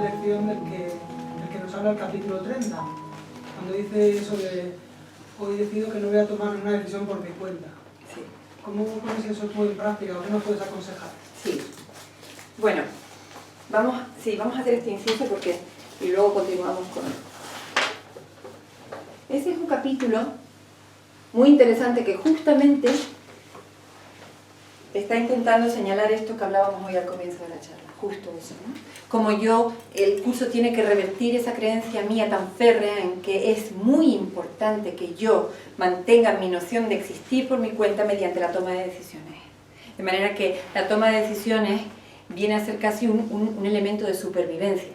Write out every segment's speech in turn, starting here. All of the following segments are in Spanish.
elección del que nos habla el capítulo 30, cuando dice eso de hoy decido que no voy a tomar una decisión por mi cuenta. Sí. ¿Cómo pones eso tú en práctica o qué nos puedes aconsejar? Sí. Bueno, vamos a hacer este inciso y luego continuamos con él. Ese es un capítulo muy interesante que justamente está intentando señalar esto que hablábamos hoy al comienzo de la charla, justo eso, ¿no? Como el curso tiene que revertir esa creencia mía tan férrea en que es muy importante que yo mantenga mi noción de existir por mi cuenta mediante la toma de decisiones. De manera que la toma de decisiones viene a ser casi un elemento de supervivencia.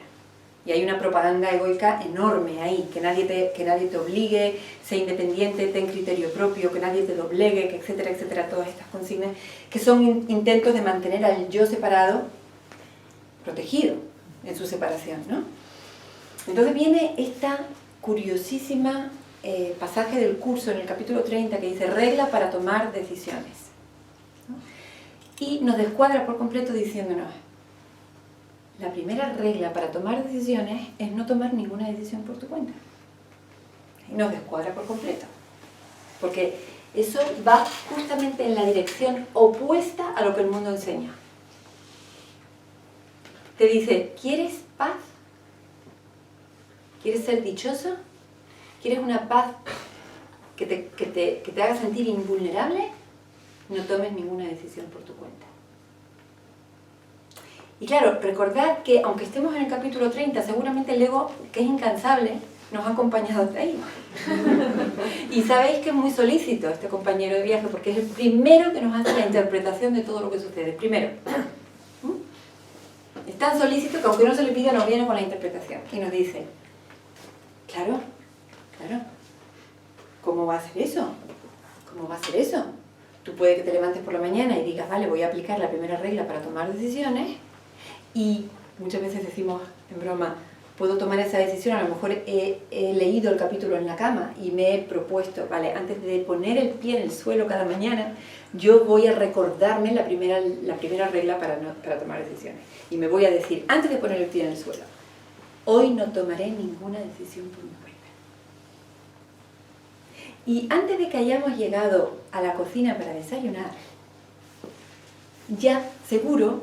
Y hay una propaganda egoica enorme ahí, que nadie te obligue, sé independiente, ten criterio propio, que nadie te doblegue, que etcétera, etcétera, todas estas consignas, que son intentos de mantener al yo separado, protegido en su separación, ¿no? Entonces viene esta curiosísima pasaje del curso en el capítulo 30 que dice regla para tomar decisiones, ¿no? Y nos descuadra por completo diciéndonos: la primera regla para tomar decisiones es no tomar ninguna decisión por tu cuenta. Y nos descuadra por completo. Porque eso va justamente en la dirección opuesta a lo que el mundo enseña. Te dice, ¿quieres paz? ¿Quieres ser dichoso? ¿Quieres una paz que te haga sentir invulnerable? No tomes ninguna decisión por tu cuenta. Y claro, recordad que aunque estemos en el capítulo 30, seguramente el ego, que es incansable, nos ha acompañado hasta ahí. Y sabéis que es muy solícito este compañero de viaje, porque es el primero que nos hace la interpretación de todo lo que sucede. Primero. Es tan solícito que aunque no se le pida, nos viene con la interpretación. Y nos dice, claro, ¿cómo va a ser eso? ¿Cómo va a ser eso? Tú puedes que te levantes por la mañana y digas, vale, voy a aplicar la primera regla para tomar decisiones. Y muchas veces decimos en broma, puedo tomar esa decisión, a lo mejor he leído el capítulo en la cama y me he propuesto, vale, antes de poner el pie en el suelo cada mañana, yo voy a recordarme la primera regla para tomar decisiones. Y me voy a decir, antes de poner el pie en el suelo, hoy no tomaré ninguna decisión por mi cuenta. Y antes de que hayamos llegado a la cocina para desayunar, ya seguro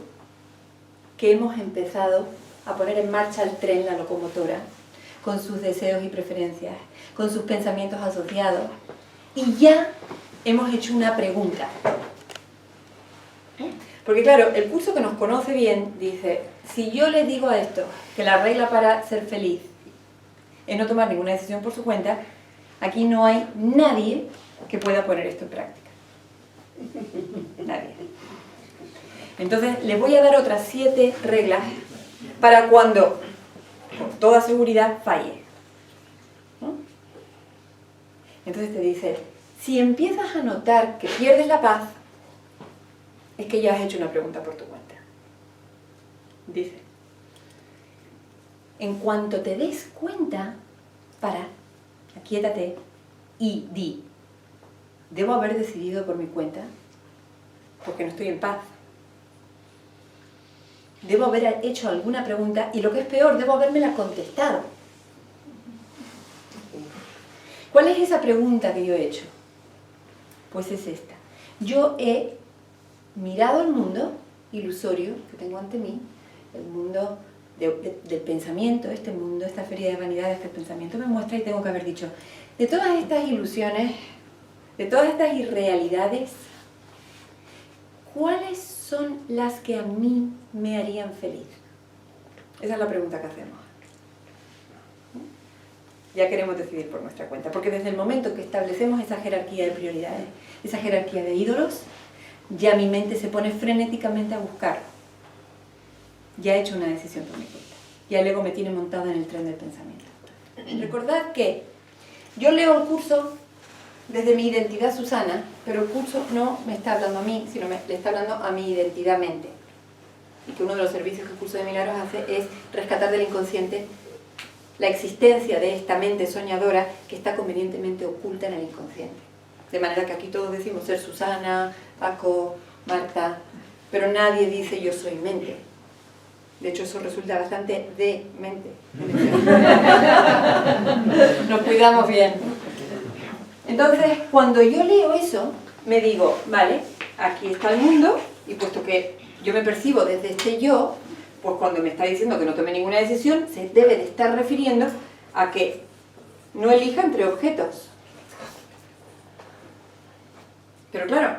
que hemos empezado a poner en marcha el tren, la locomotora, con sus deseos y preferencias, con sus pensamientos asociados, y ya hemos hecho una pregunta. Porque claro, el curso que nos conoce bien dice, si yo les digo a esto, que la regla para ser feliz es no tomar ninguna decisión por su cuenta, aquí no hay nadie que pueda poner esto en práctica. Nadie. Entonces, les voy a dar otras 7 reglas para cuando, con toda seguridad, falle. ¿No? Entonces te dice, si empiezas a notar que pierdes la paz, es que ya has hecho una pregunta por tu cuenta. Dice, en cuanto te des cuenta, para, aquíétate y di, ¿debo haber decidido por mi cuenta? Porque no estoy en paz. Debo haber hecho alguna pregunta y lo que es peor, debo habérmela contestado. ¿Cuál es esa pregunta que yo he hecho? Pues es esta. Yo he mirado el mundo ilusorio que tengo ante mí, el mundo del pensamiento, este mundo, esta feria de vanidades que el pensamiento me muestra, y tengo que haber dicho, de todas estas ilusiones, de todas estas irrealidades, ¿cuáles son las que a mí me harían feliz? Esa es la pregunta que hacemos. Ya queremos decidir por nuestra cuenta, porque desde el momento que establecemos esa jerarquía de prioridades, esa jerarquía de ídolos, ya mi mente se pone frenéticamente a buscar. Ya he hecho una decisión por mi cuenta. Ya el ego me tiene montada en el tren del pensamiento. Recordad que yo leo el curso desde mi identidad Susana, pero el curso no me está hablando a mí, sino le está hablando a mi identidad mente. Y que uno de los servicios que el curso de milagros hace es rescatar del inconsciente la existencia de esta mente soñadora que está convenientemente oculta en el inconsciente. De manera que aquí todos decimos ser Susana, Paco, Marta, pero nadie dice yo soy mente. De hecho, eso resulta bastante demente. Nos cuidamos bien. Entonces, cuando yo leo eso, me digo, vale, aquí está el mundo, y puesto que yo me percibo desde este yo, pues cuando me está diciendo que no tome ninguna decisión, se debe de estar refiriendo a que no elija entre objetos. Pero claro,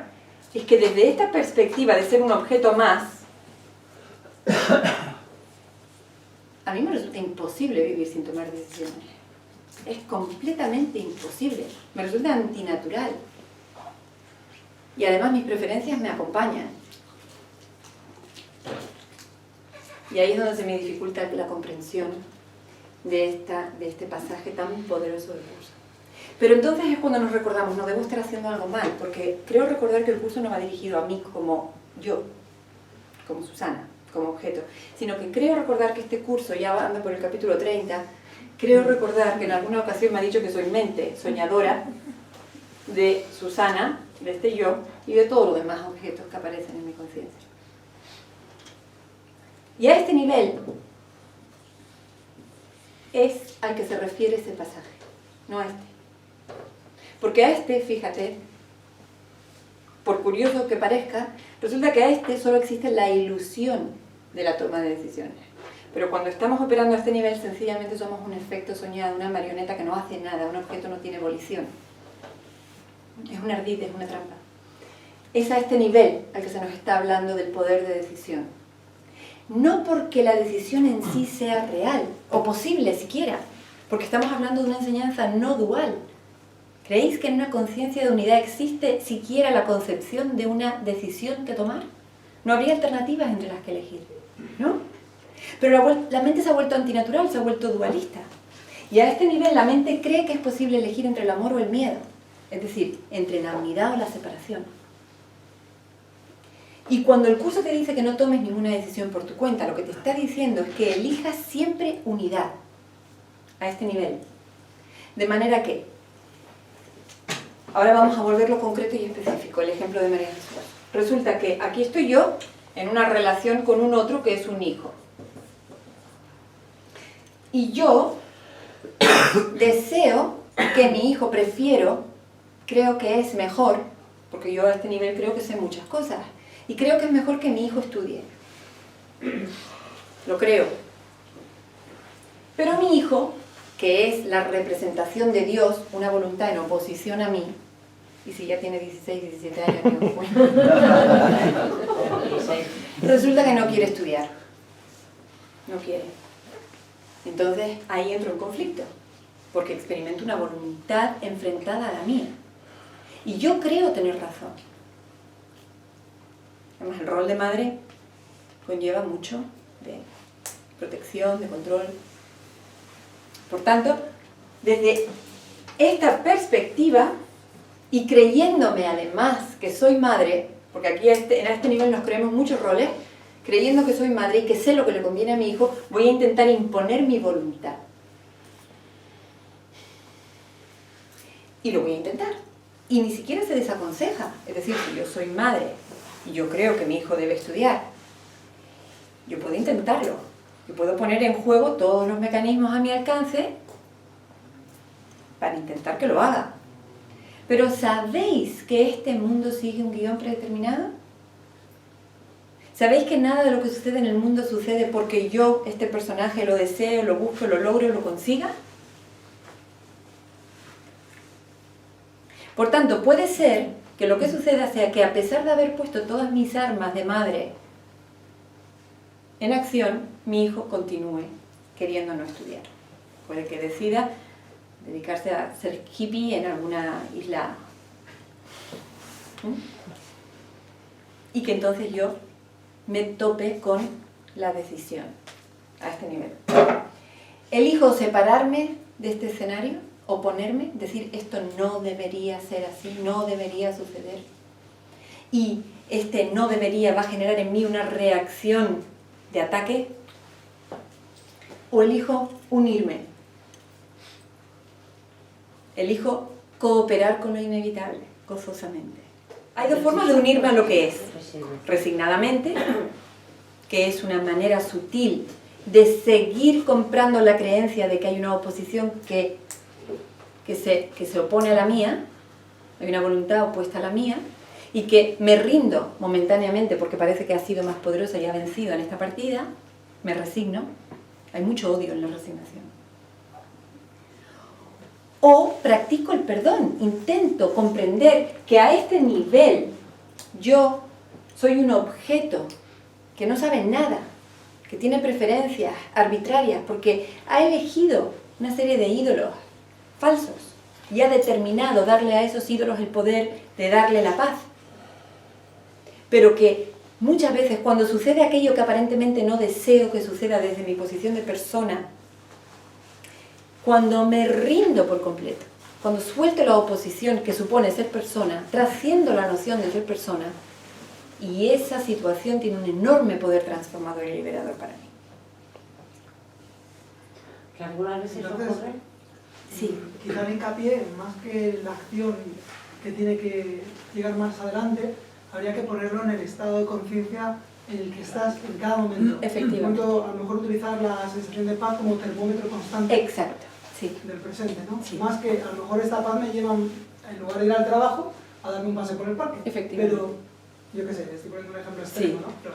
es que desde esta perspectiva de ser un objeto más, a mí me resulta imposible vivir sin tomar decisiones. Es completamente imposible. Me resulta antinatural. Y además mis preferencias me acompañan. Y ahí es donde se me dificulta la comprensión de este pasaje tan poderoso del curso. Pero entonces es cuando nos recordamos, no debo estar haciendo algo mal, porque creo recordar que el curso no va dirigido a mí como yo, como Susana, como objeto, sino que creo recordar que este curso, ya anda por el capítulo 30, creo recordar que en alguna ocasión me ha dicho que soy mente soñadora de Susana, de este yo, y de todos los demás objetos que aparecen en mi conciencia. Y a este nivel es al que se refiere ese pasaje, no a este. Porque a este, fíjate, por curioso que parezca, resulta que a este solo existe la ilusión de la toma de decisiones. Pero cuando estamos operando a este nivel, sencillamente somos un efecto soñado, una marioneta que no hace nada, un objeto no tiene volición. Es un ardid, es una trampa. Es a este nivel al que se nos está hablando del poder de decisión. No porque la decisión en sí sea real, o posible siquiera, porque estamos hablando de una enseñanza no dual. ¿Creéis que en una conciencia de unidad existe siquiera la concepción de una decisión que tomar? No habría alternativas entre las que elegir, ¿no? Pero la mente se ha vuelto antinatural, se ha vuelto dualista. Y a este nivel la mente cree que es posible elegir entre el amor o el miedo, es decir, entre la unidad o la separación. Y cuando el curso te dice que no tomes ninguna decisión por tu cuenta, lo que te está diciendo es que elijas siempre unidad a este nivel. De manera que, ahora vamos a volverlo concreto y específico, el ejemplo de María Jesús. Resulta que aquí estoy yo en una relación con un otro que es un hijo. Y yo deseo que mi hijo, prefiero, creo que es mejor, porque yo a este nivel creo que sé muchas cosas, y creo que es mejor que mi hijo estudie. Lo creo. Pero mi hijo, que es la representación de Dios, una voluntad en oposición a mí, y si ya tiene 16, 17 años, resulta que no quiere estudiar. No quiere. Entonces ahí entro en conflicto, porque experimento una voluntad enfrentada a la mía. Y yo creo tener razón. Además, el rol de madre conlleva mucho de protección, de control. Por tanto, desde esta perspectiva, y creyéndome además que soy madre, porque aquí en este nivel nos creemos muchos roles, creyendo que soy madre y que sé lo que le conviene a mi hijo, voy a intentar imponer mi voluntad. Y lo voy a intentar. Y ni siquiera se desaconseja. Es decir, si yo soy madre y yo creo que mi hijo debe estudiar, yo puedo intentarlo. Yo puedo poner en juego todos los mecanismos a mi alcance para intentar que lo haga. Pero ¿sabéis que este mundo sigue un guión predeterminado? ¿Sabéis que nada de lo que sucede en el mundo sucede porque yo, este personaje, lo deseo, lo busco, lo logro, lo consiga? Por tanto, puede ser que lo que suceda sea que a pesar de haber puesto todas mis armas de madre en acción, mi hijo continúe queriendo no estudiar. Puede que decida dedicarse a ser hippie en alguna isla. Y que entonces yo me tope con la decisión a este nivel. ¿Elijo separarme de este escenario? ¿Oponerme? Decir, esto no debería ser así, no debería suceder. Y este no debería va a generar en mí una reacción de ataque. ¿O elijo unirme? Elijo cooperar con lo inevitable, gozosamente. Hay dos formas de unirme a lo que es. Resignadamente, que es una manera sutil de seguir comprando la creencia de que hay una oposición que se opone a la mía, hay una voluntad opuesta a la mía, y que me rindo momentáneamente porque parece que ha sido más poderosa y ha vencido en esta partida, me resigno. Hay mucho odio en la resignación. O practico el perdón, intento comprender que a este nivel yo soy un objeto que no sabe nada, que tiene preferencias arbitrarias, porque ha elegido una serie de ídolos falsos y ha determinado darle a esos ídolos el poder de darle la paz. Pero que muchas veces cuando sucede aquello que aparentemente no deseo que suceda desde mi posición de persona, cuando me rindo por completo, cuando suelto la oposición que supone ser persona, trasciendo la noción de ser persona, y esa situación tiene un enorme poder transformador y liberador para mí. ¿Que algunas veces eso ocurre? Sí. Quizá el hincapié, más que la acción que tiene que llegar más adelante, habría que ponerlo en el estado de conciencia en el que estás en cada momento. Efectivamente. A lo mejor utilizar la sensación de paz como termómetro constante. Exacto, sí. Del presente, ¿no? Sí. Más que a lo mejor esta paz me lleva, en lugar de ir al trabajo, a darme un paseo por el parque. Efectivamente. Pero, yo qué sé, estoy poniendo un ejemplo extremo, Sí. ¿no?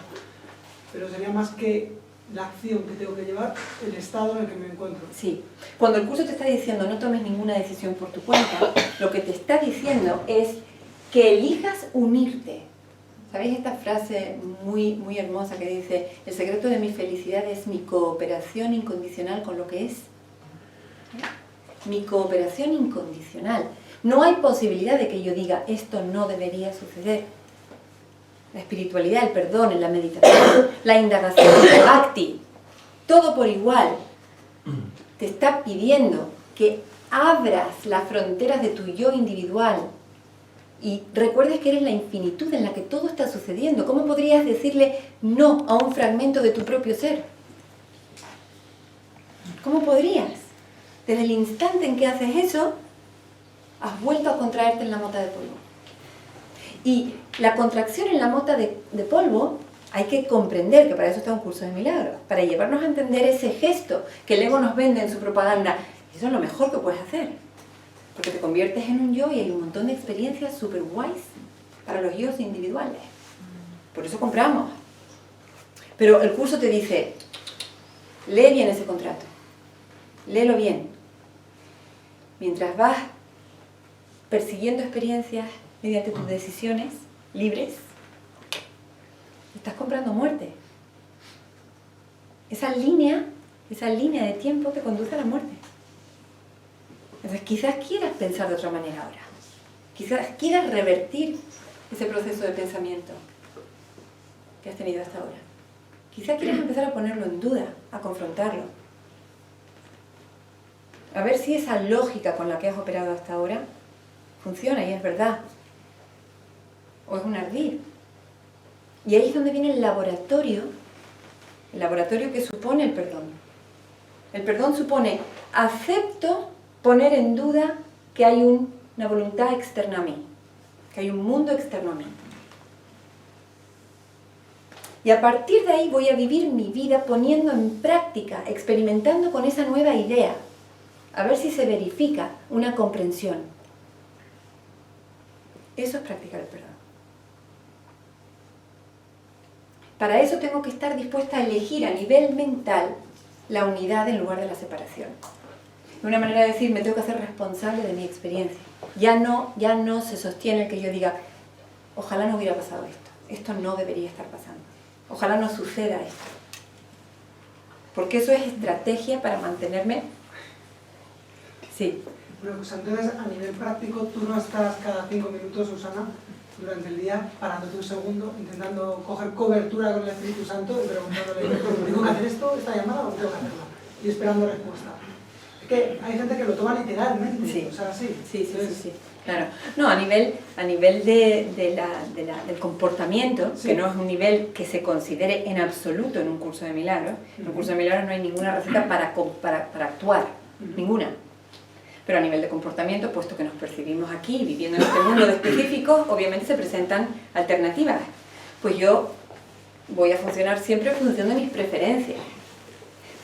Pero sería más que la acción que tengo que llevar, el estado en el que me encuentro. Sí. Cuando el curso te está diciendo no tomes ninguna decisión por tu cuenta, lo que te está diciendo es que elijas unirte. ¿Sabéis esta frase muy, muy hermosa que dice: el secreto de mi felicidad es mi cooperación incondicional con lo que es? Mi cooperación incondicional. No hay posibilidad de que yo diga esto no debería suceder. La espiritualidad, el perdón, la meditación, la indagación, el bhakti, todo por igual te está pidiendo que abras las fronteras de tu yo individual y recuerdes que eres la infinitud en la que todo está sucediendo. ¿Cómo podrías decirle no a un fragmento de tu propio ser? ¿Cómo podrías? Desde el instante en que haces eso, has vuelto a contraerte en la mota de polvo. Y la contracción en la mota de polvo, hay que comprender que para eso está un curso de milagros, para llevarnos a entender ese gesto que el ego nos vende en su propaganda. Eso es lo mejor que puedes hacer, porque te conviertes en un yo y hay un montón de experiencias super guays para los yos individuales. Por eso compramos. Pero el curso te dice, lee bien ese contrato, léelo bien. Mientras vas persiguiendo experiencias mediante tus decisiones libres, estás comprando muerte. Esa línea de tiempo te conduce a la muerte. Entonces quizás quieras pensar de otra manera ahora. Quizás quieras revertir ese proceso de pensamiento que has tenido hasta ahora. Quizás quieras empezar a ponerlo en duda, a confrontarlo. A ver si esa lógica con la que has operado hasta ahora funciona y es verdad. O es un ardid. Y ahí es donde viene el laboratorio que supone el perdón. El perdón supone, acepto poner en duda que hay una voluntad externa a mí, que hay un mundo externo a mí. Y a partir de ahí voy a vivir mi vida poniendo en práctica, experimentando con esa nueva idea, a ver si se verifica una comprensión. Eso es practicar el perdón. Para eso tengo que estar dispuesta a elegir a nivel mental la unidad en lugar de la separación. De una manera de decir, me tengo que hacer responsable de mi experiencia. Ya no se sostiene el que yo diga, ojalá no hubiera pasado esto. Esto no debería estar pasando. Ojalá no suceda esto. Porque eso es estrategia para mantenerme... Sí. Bueno, pues entonces a nivel práctico tú no estás cada 5 minutos, Susana, durante el día, parándote un segundo, intentando coger cobertura con el Espíritu Santo y preguntándole, ¿tengo que hacer esto, esta llamada o tengo que hacerla? Y esperando respuesta. Es que hay gente que lo toma literalmente, Sí. o sea, sí. Sí. Claro. No, a nivel del comportamiento, Sí. que no es un nivel que se considere en absoluto en un curso de milagros. En un curso de milagros no hay ninguna receta para actuar, ninguna. Pero a nivel de comportamiento, puesto que nos percibimos aquí, viviendo en este mundo de específicos, obviamente se presentan alternativas. Pues yo voy a funcionar siempre en función de mis preferencias.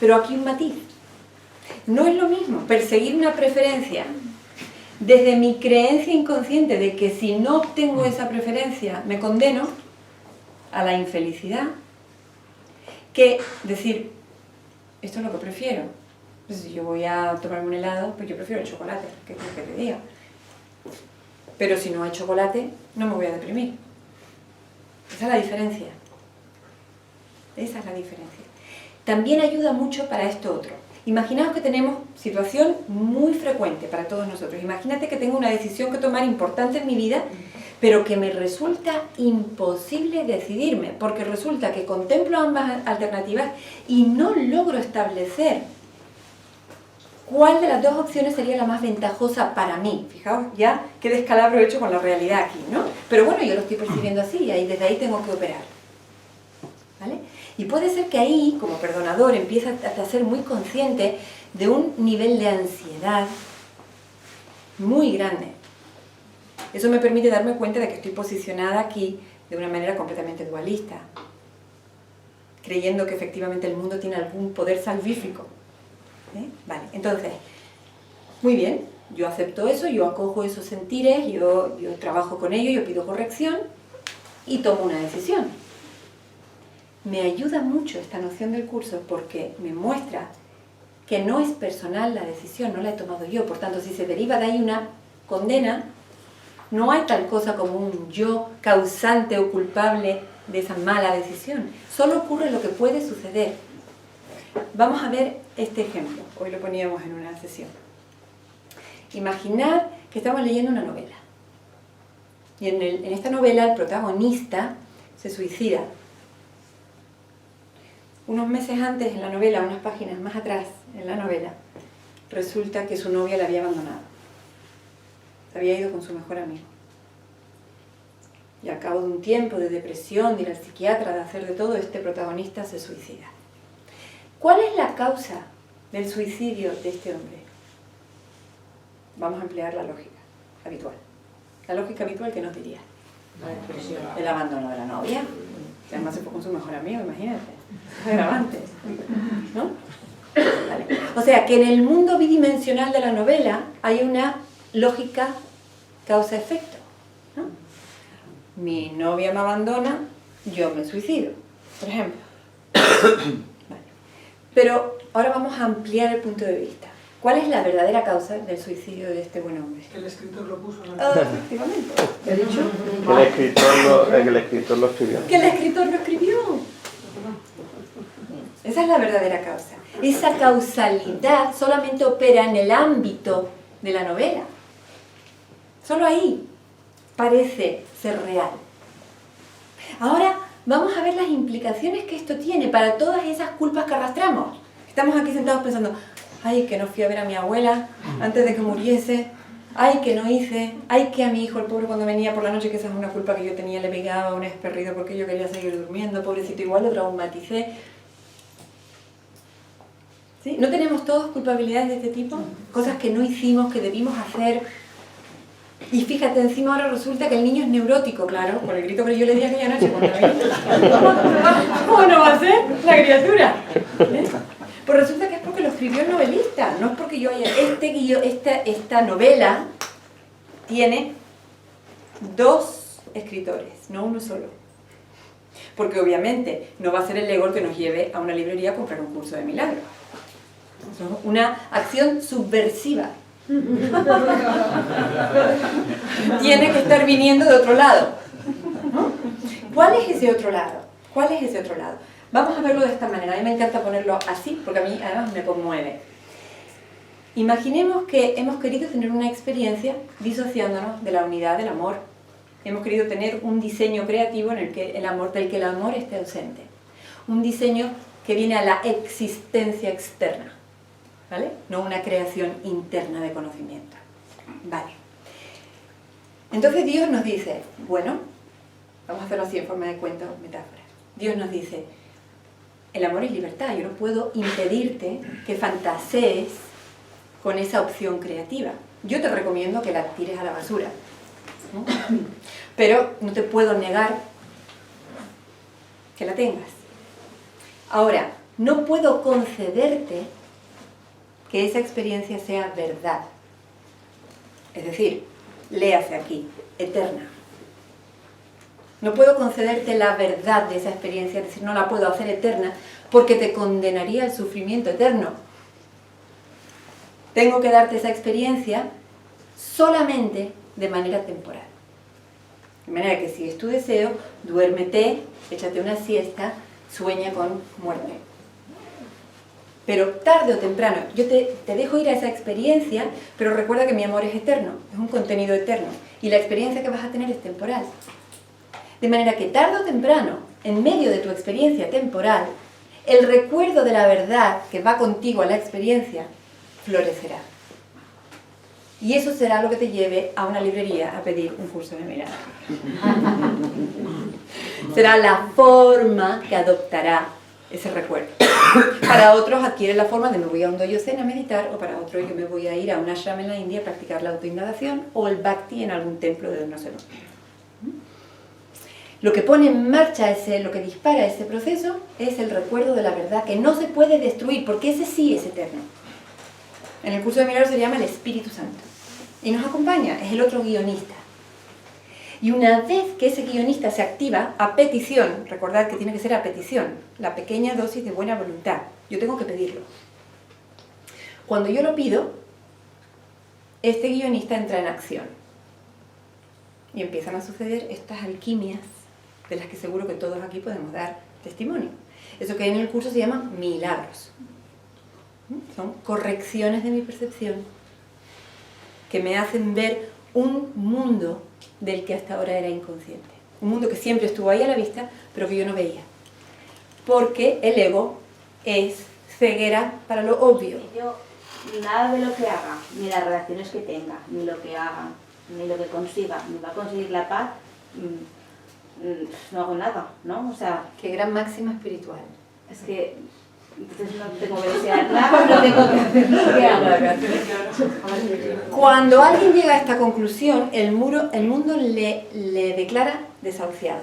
Pero aquí un matiz. No es lo mismo perseguir una preferencia desde mi creencia inconsciente de que si no obtengo esa preferencia me condeno a la infelicidad, que decir, esto es lo que prefiero. Pues si yo voy a tomarme un helado, pues yo prefiero el chocolate, que es lo que te diga. Pero si no hay chocolate, no me voy a deprimir. Esa es la diferencia. Esa es la diferencia. También ayuda mucho para esto otro. Imaginaos que tenemos situación muy frecuente para todos nosotros. Imagínate que tengo una decisión que tomar importante en mi vida, pero que me resulta imposible decidirme, porque resulta que contemplo ambas alternativas y no logro establecer cuál de las dos opciones sería la más ventajosa para mí. Fijaos ya qué descalabro he hecho con la realidad aquí, ¿no? Pero bueno, yo lo estoy percibiendo así y desde ahí tengo que operar. ¿Vale? Y puede ser que ahí, como perdonador, empieza a ser muy consciente de un nivel de ansiedad muy grande. Eso me permite darme cuenta de que estoy posicionada aquí de una manera completamente dualista, creyendo que efectivamente el mundo tiene algún poder salvífico. Vale, entonces, muy bien, yo acepto eso, yo acojo esos sentires, yo trabajo con ello, yo pido corrección y tomo una decisión. Me ayuda mucho esta noción del curso porque me muestra que no es personal la decisión, no la he tomado yo. Por tanto, si se deriva de ahí una condena, no hay tal cosa como un yo causante o culpable de esa mala decisión. Solo ocurre lo que puede suceder. Vamos a ver este ejemplo. Hoy lo poníamos en una sesión. Imaginad que estamos leyendo una novela. Y en esta novela el protagonista se suicida. Unos meses antes en la novela, unas páginas más atrás en la novela, resulta que su novia la había abandonado. Se había ido con su mejor amigo. Y al cabo de un tiempo de depresión, de ir al psiquiatra, de hacer de todo, este protagonista se suicida. ¿Cuál es la causa del suicidio de este hombre? Vamos a emplear la lógica habitual. La lógica habitual, ¿qué nos diría? La depresión. El abandono de la novia. Además se fue con su mejor amigo, imagínate. Es agravante, ¿no? Vale. O sea, que en el mundo bidimensional de la novela hay una lógica causa-efecto, ¿no? Mi novia me abandona, yo me suicido, por ejemplo. Vale. Pero ahora vamos a ampliar el punto de vista. ¿Cuál es la verdadera causa del suicidio de este buen hombre? Que el escritor lo puso en la Efectivamente. ¿Te he dicho? Que el escritor lo escribió. Que el escritor lo escribió. Esa es la verdadera causa. Esa causalidad solamente opera en el ámbito de la novela. Solo ahí parece ser real. Ahora vamos a ver las implicaciones que esto tiene para todas esas culpas que arrastramos. Estamos aquí sentados pensando, ay, que no fui a ver a mi abuela antes de que muriese, ay, que no hice, ay, que a mi hijo, el pobre, cuando venía por la noche, que esa es una culpa que yo tenía, le pegaba un esperrido porque yo quería seguir durmiendo, pobrecito, igual lo traumaticé. ¿Sí? ¿No tenemos todos culpabilidades de este tipo? Cosas que no hicimos, que debimos hacer. Y fíjate, encima ahora resulta que el niño es neurótico, claro, por el grito que yo le di aquella noche cuando vi. ¿Cómo no va a ser la criatura? Pues resulta que es porque lo escribió el novelista, no es porque yo haya... Esta novela tiene dos escritores, no uno solo. Porque obviamente no va a ser el ego el que nos lleve a una librería a comprar un curso de milagros. Es una acción subversiva. Tiene que estar viniendo de otro lado, ¿no? ¿Cuál es ese otro lado? ¿Cuál es ese otro lado? Vamos a verlo de esta manera. A mí me encanta ponerlo así, porque a mí además me conmueve. Imaginemos que hemos querido tener una experiencia disociándonos de la unidad del amor. Hemos querido tener un diseño creativo en el que el amor, del que el amor esté ausente. Un diseño que viene a la existencia externa, ¿vale? No una creación interna de conocimiento. Vale. Entonces Dios nos dice, bueno, vamos a hacerlo así en forma de cuento, metáfora. Dios nos dice, el amor es libertad, yo no puedo impedirte que fantasees con esa opción creativa. Yo te recomiendo que la tires a la basura, ¿no? Pero no te puedo negar que la tengas. Ahora, no puedo concederte que esa experiencia sea verdad. Es decir, léase aquí, eterna. No puedo concederte la verdad de esa experiencia, es decir, no la puedo hacer eterna, porque te condenaría al sufrimiento eterno. Tengo que darte esa experiencia solamente de manera temporal. De manera que si es tu deseo, duérmete, échate una siesta, sueña con muerte. Pero tarde o temprano, yo te dejo ir a esa experiencia, pero recuerda que mi amor es eterno, es un contenido eterno, y la experiencia que vas a tener es temporal. De manera que tarde o temprano, en medio de tu experiencia temporal, el recuerdo de la verdad que va contigo a la experiencia florecerá. Y eso será lo que te lleve a una librería a pedir un curso de mirada. Será la forma que adoptará ese recuerdo. Para otros adquiere la forma de me voy a un dojo zen a meditar, o para otros yo me voy a ir a un ashram en la India a practicar la autoindagación o el bhakti en algún templo de no sé dónde. Lo que pone en marcha lo que dispara ese proceso es el recuerdo de la verdad, que no se puede destruir, porque ese sí es eterno. En el curso de milagros se llama el Espíritu Santo. Y nos acompaña, es el otro guionista. Y una vez que ese guionista se activa a petición, recordad que tiene que ser a petición, la pequeña dosis de buena voluntad, yo tengo que pedirlo. Cuando yo lo pido, este guionista entra en acción. Y empiezan a suceder estas alquimias de las que seguro que todos aquí podemos dar testimonio. Eso que en el curso se llama milagros. Son correcciones de mi percepción que me hacen ver un mundo del que hasta ahora era inconsciente. Un mundo que siempre estuvo ahí a la vista, pero que yo no veía. Porque el ego es ceguera para lo obvio. Y yo, nada de lo que haga, ni las relaciones que tenga, ni lo que haga, ni lo que consiga, ni va a conseguir la paz, no hago nada, ¿no? O sea, Qué gran máxima espiritual. es que entonces no tengo que desear nada, no tengo que hacer lo que haga. Cuando alguien llega a esta conclusión, el mundo le declara desahuciado.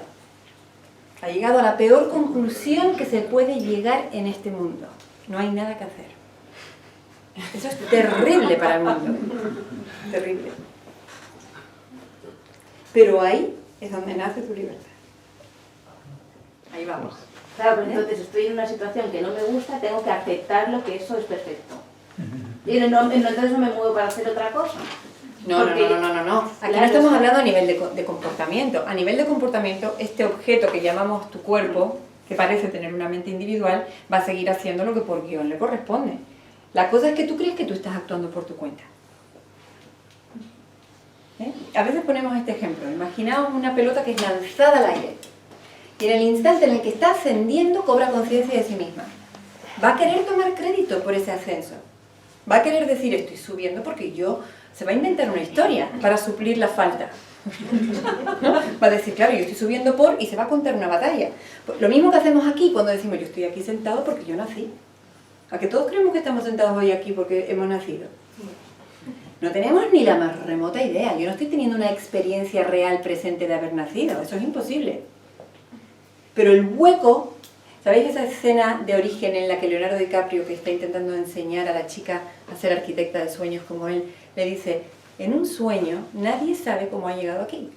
Ha llegado a la peor conclusión que se puede llegar en este mundo. No hay nada que hacer. Eso es terrible para el mundo. Terrible. Pero ahí es donde nace tu libertad. Ahí vamos. Claro, pero entonces estoy en una situación que no me gusta, tengo que aceptarlo, que eso es perfecto. Y entonces no me muevo para hacer otra cosa. No. Aquí no estamos hablando a nivel de comportamiento. A nivel de comportamiento, este objeto que llamamos tu cuerpo, que parece tener una mente individual, va a seguir haciendo lo que por guión le corresponde. La cosa es que tú crees que tú estás actuando por tu cuenta. A veces ponemos este ejemplo. Imaginaos una pelota que es lanzada al aire. Y en el instante en el que está ascendiendo, cobra conciencia de sí misma. Va a querer tomar crédito por ese ascenso. Va a querer decir, estoy subiendo porque se va a inventar una historia para suplir la falta. ¿No? Va a decir, claro, yo estoy subiendo y se va a contar una batalla. Lo mismo que hacemos aquí cuando decimos, yo estoy aquí sentado porque yo nací. ¿A que todos creemos que estamos sentados hoy aquí porque hemos nacido? No tenemos ni la más remota idea. Yo no estoy teniendo una experiencia real presente de haber nacido. Eso es imposible. Pero el hueco, ¿sabéis esa escena de Origen en la que Leonardo DiCaprio, que está intentando enseñar a la chica a ser arquitecta de sueños como él, le dice, en un sueño nadie sabe cómo ha llegado aquí.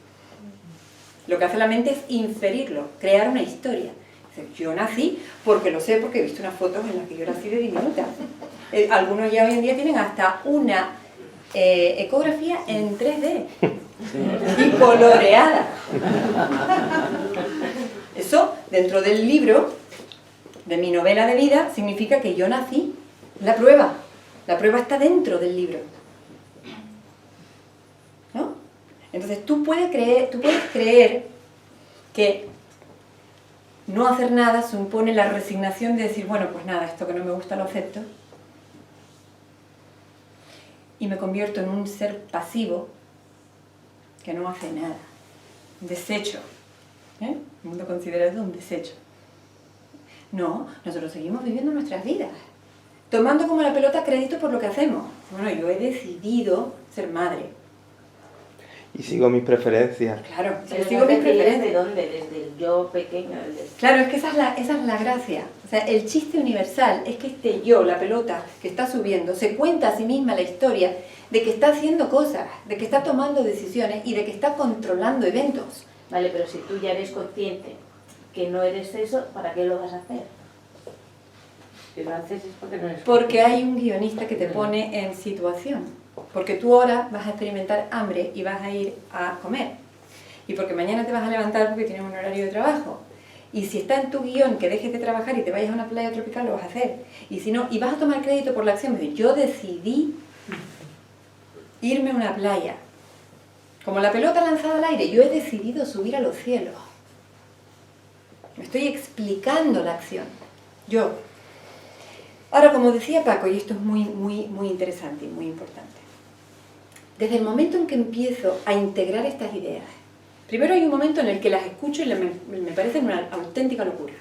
Lo que hace la mente es inferirlo, crear una historia. Dice, yo nací porque lo sé, porque he visto unas fotos en las que yo nací de diminuta. Algunos ya hoy en día tienen hasta una ecografía en 3D y coloreada. Eso, dentro del libro de mi novela de vida, significa que yo nací. La prueba está dentro del libro. ¿No? Entonces tú puedes creer que no hacer nada supone la resignación de decir, bueno, pues nada, esto que no me gusta lo acepto. Y me convierto en un ser pasivo que no hace nada. Un desecho. El mundo considera eso un desecho. No, nosotros seguimos viviendo nuestras vidas, tomando como la pelota crédito por lo que hacemos. Bueno, yo he decidido ser madre. y sigo mis preferencias. Claro, si Pero yo sigo mis preferencias. ¿desde dónde? Desde el yo pequeño. Claro, es que esa es la gracia. O sea, el chiste universal es que este yo, la pelota que está subiendo, se cuenta a sí misma la historia de que está haciendo cosas, de que está tomando decisiones y de que está controlando eventos. Vale, pero si tú ya eres consciente que no eres eso, ¿para qué lo vas a hacer? Si lo haces es porque no eres Porque hay un guionista que te pone en situación. Porque tú ahora vas a experimentar hambre y vas a ir a comer. Y porque mañana te vas a levantar porque tienes un horario de trabajo. Y si está en tu guión que dejes de trabajar y te vayas a una playa tropical, lo vas a hacer. Y si no, y vas a tomar crédito por la acción. Yo decidí irme a una playa. Como la pelota lanzada al aire, yo he decidido subir a los cielos. Me estoy explicando la acción. Yo. Ahora, como decía Paco, y esto es muy interesante y muy importante. Desde el momento en que empiezo a integrar estas ideas, primero hay un momento en el que las escucho y me parecen una auténtica locura.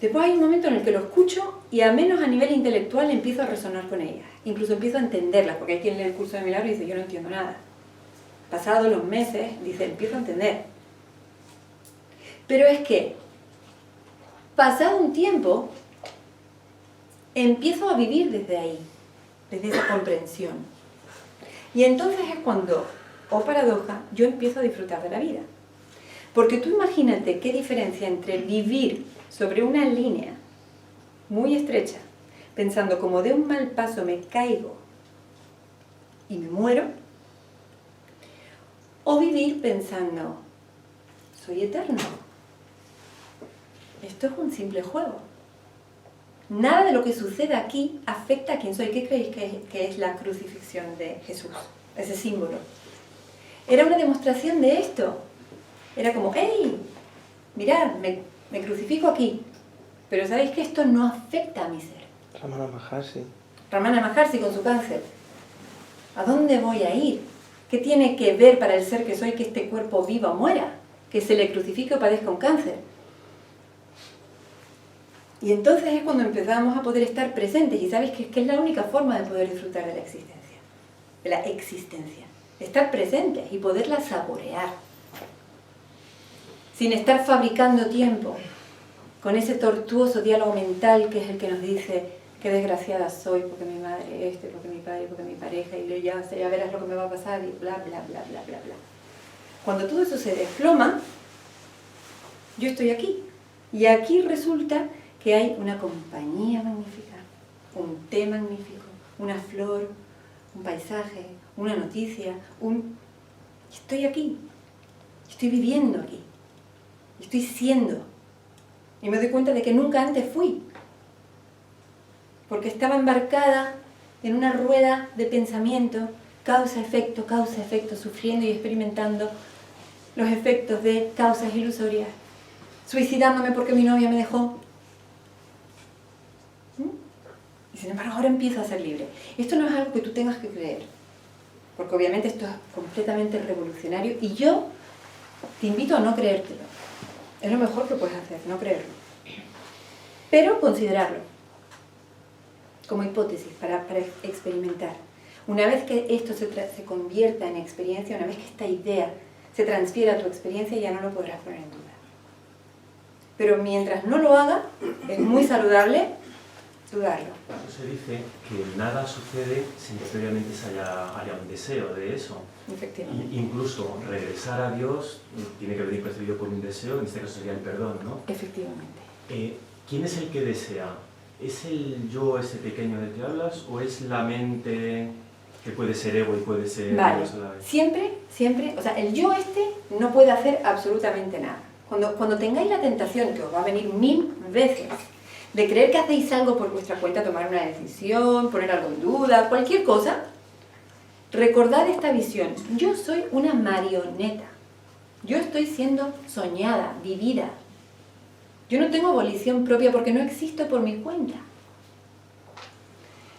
Después hay un momento en el que lo escucho y a menos a nivel intelectual empiezo a resonar con ellas. Incluso empiezo a entenderlas, porque hay quien lee el curso de milagros y dice, yo no entiendo nada. Pasados los meses, dice, empiezo a entender. Pero es que, pasado un tiempo, empiezo a vivir desde ahí, desde esa comprensión. Y entonces es cuando, oh paradoja, yo empiezo a disfrutar de la vida. Porque tú imagínate qué diferencia entre vivir sobre una línea muy estrecha, pensando como de un mal paso me caigo y me muero, o vivir pensando, soy eterno. Esto es un simple juego. Nada de lo que sucede aquí afecta a quién soy. ¿Qué creéis que es la crucifixión de Jesús? Ese símbolo. Era una demostración de esto. Era como, ¡hey! Mirad, me crucifico aquí. Pero ¿sabéis que esto no afecta a mi ser? Ramana Maharshi. Ramana Maharshi con su cáncer. ¿A dónde voy a ir? ¿Qué tiene que ver para el ser que soy que este cuerpo viva o muera? Que se le crucifique o padezca un cáncer. Y entonces es cuando empezamos a poder estar presentes. Y sabes que es la única forma de poder disfrutar de la existencia. De la existencia. Estar presentes y poderla saborear. Sin estar fabricando tiempo. Con ese tortuoso diálogo mental que es el que nos dice qué desgraciada soy porque mi madre porque mi padre, porque mi pareja, y ya verás lo que me va a pasar, y bla, bla, bla, bla, bla, bla. Cuando todo eso se desploma, yo estoy aquí. Y aquí resulta que hay una compañía magnífica, un té magnífico, una flor, un paisaje, una noticia, Estoy aquí, estoy viviendo aquí, estoy siendo. Y me doy cuenta de que nunca antes fui. Porque estaba embarcada en una rueda de pensamiento, causa-efecto, sufriendo y experimentando los efectos de causas ilusorias. Suicidándome porque mi novia me dejó. Y sin embargo ahora empiezo a ser libre. Esto no es algo que tú tengas que creer. Porque obviamente esto es completamente revolucionario. Y yo te invito a no creértelo. Es lo mejor que puedes hacer, no creerlo. Pero considerarlo como hipótesis para experimentar. Una vez que esto se convierta en experiencia, una vez que esta idea se transfiera a tu experiencia, ya no lo podrás poner en duda. Pero mientras no lo haga, es muy saludable dudarlo. Se dice que nada sucede sin que previamente haya un deseo de eso. Efectivamente. Incluso regresar a Dios tiene que venir precedido por un deseo, en este caso sería el perdón, ¿no? Efectivamente. ¿Quién es el que desea? ¿Es el yo ese pequeño del que hablas o es la mente que puede ser ego y puede ser vale. Dios a la vez? Siempre, o sea, el yo no puede hacer absolutamente nada. Cuando tengáis la tentación, que os va a venir 1000 veces, de creer que hacéis algo por vuestra cuenta, tomar una decisión, poner algo en duda, cualquier cosa, recordad esta visión. Yo soy una marioneta. Yo estoy siendo soñada, vivida. Yo no tengo volición propia porque no existo por mi cuenta.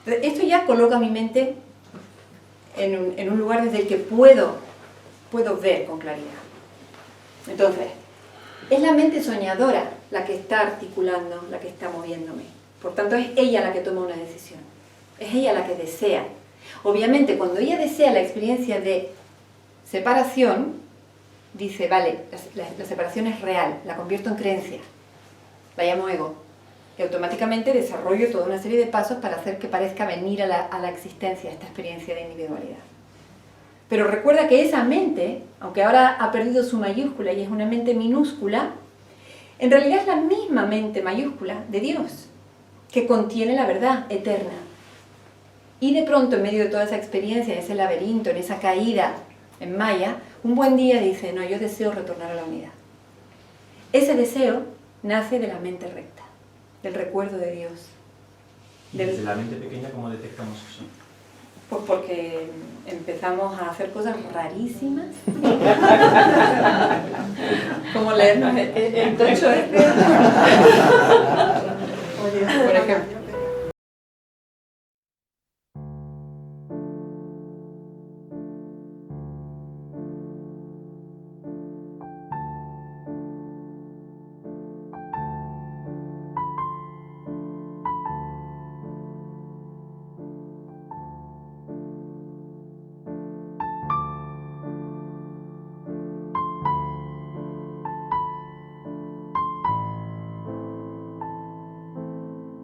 Entonces, esto ya coloca mi mente en un lugar desde el que puedo ver con claridad. Entonces, es la mente soñadora la que está articulando, la que está moviéndome. Por tanto, es ella la que toma una decisión. Es ella la que desea. Obviamente, cuando ella desea la experiencia de separación, dice, vale, la separación es real, la convierto en creencia, la llamo ego. Y automáticamente desarrollo toda una serie de pasos para hacer que parezca venir a la existencia esta experiencia de individualidad. Pero recuerda que esa mente, aunque ahora ha perdido su mayúscula y es una mente minúscula, en realidad es la misma mente mayúscula de Dios, que contiene la verdad eterna. Y de pronto, en medio de toda esa experiencia, en ese laberinto, en esa caída en Maya, un buen día dice, no, yo deseo retornar a la unidad. Ese deseo nace de la mente recta, del recuerdo de Dios. ¿Y desde la mente pequeña cómo detectamos eso? Pues porque empezamos a hacer cosas rarísimas. Como leernos el tocho este. Oye, por ejemplo.